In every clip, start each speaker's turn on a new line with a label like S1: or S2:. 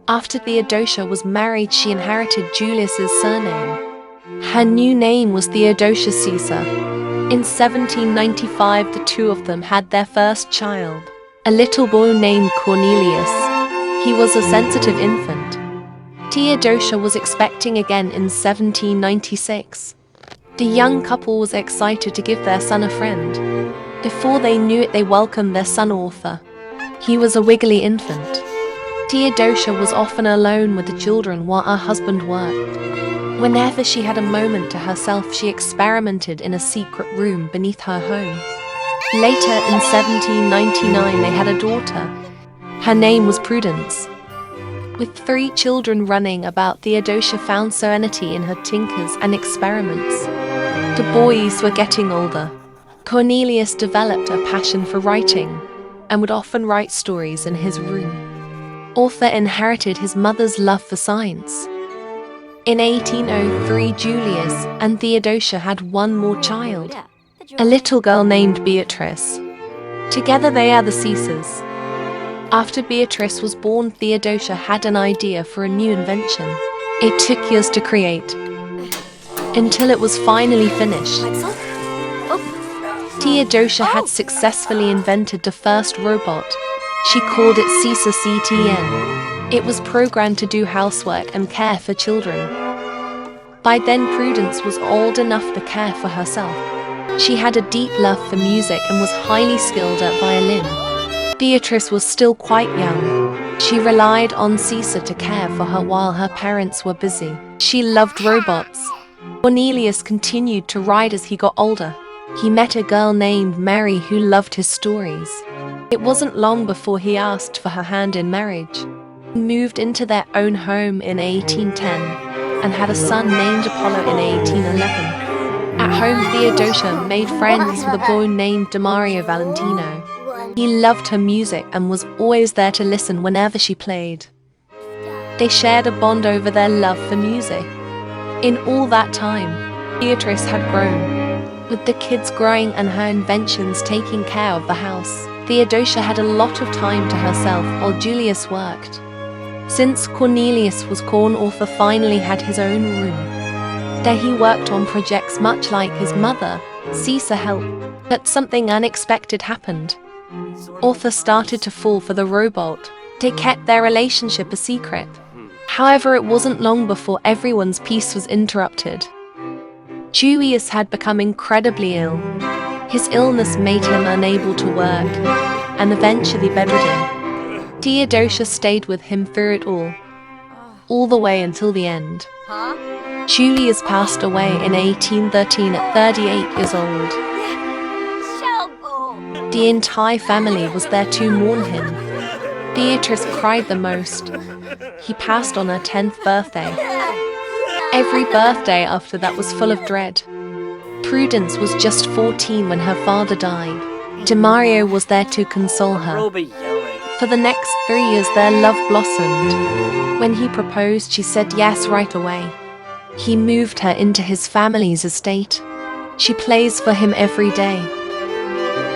S1: After Theodosia was married, she inherited Julius's surname. Her new name was Theodosia Caesar. In 1795, the two of them had their first child, a little boy named Cornelius. He was a sensitive infant. Theodosia was expecting again in 1796. The young couple was excited to give their son a friend. Before they knew it, they welcomed their son Arthur. He was a wiggly infant. Theodosia was often alone with the children while her husband worked. Whenever she had a moment to herself, she experimented in a secret room beneath her home. Later, in 1799, they had a daughter. Her name was Prudence. With 3 children running about, Theodosia found serenity in her tinkers and experiments. The boys were getting older. Cornelius developed a passion for writing and would often write stories in his room. Arthur inherited his mother's love for science. In 1803, Julius and Theodosia had one more child, a little girl named Beatrice. Together they are the Caesars. After Beatrice was born, Theodosia had an idea for a new invention. It took years to create, until it was finally finished. Theodosia had successfully invented the first robot. She called it Caesar CTN. It was programmed to do housework and care for children. By then, Prudence was old enough to care for herself. She had a deep love for music and was highly skilled at violin. Beatrice was still quite young. She relied on Caesar to care for her while her parents were busy. She loved robots. Cornelius continued to write as he got older. He met a girl named Mary who loved his stories. It wasn't long before he asked for her hand in marriage. They moved into their own home in 1810 and had a son named Apollo in 1811. At home, Theodosia made friends with a boy named Demario Valentino. He loved her music and was always there to listen whenever she played. They shared a bond over their love for music. In all that time, Beatrice had grown. With the kids growing and her inventions taking care of the house, Theodosia had a lot of time to herself while Julius worked. Since Cornelius was born, Arthur finally had his own room. There he worked on projects much like his mother. Caesar helped, but something unexpected happened. Arthur started to fall for the robot. They kept their relationship a secret. However, it wasn't long before everyone's peace was interrupted. Julius had become incredibly ill. His illness made him unable to work, and eventually bedridden. Theodosia stayed with him through it all the way until the end. Julius passed away in 1813 at 38 years old. The entire family was there to mourn him. Beatrice cried the most. He passed on her 10th birthday. Every birthday after that was full of dread. Prudence was just 14 when her father died. Demario was there to console her. For the next 3 years, their love blossomed. When he proposed, she said yes right away. He moved her into his family's estate. She plays for him every day.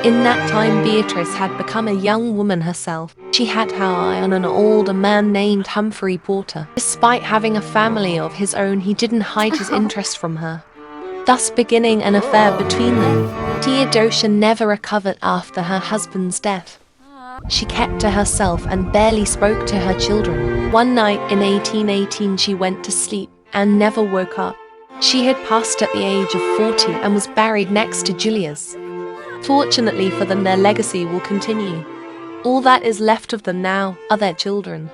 S1: In that time, Beatrice had become a young woman herself. She had her eye on an older man named Humphrey Porter. Despite having a family of his own, he didn't hide his interest from her, thus beginning an affair between them. Theodosia never recovered after her husband's death. She kept to herself and barely spoke to her children. One night in 1818, she went to sleep and never woke up. She had passed at the age of 40 and was buried next to Julius. Fortunately for them, their legacy will continue. All that is left of them now are their children.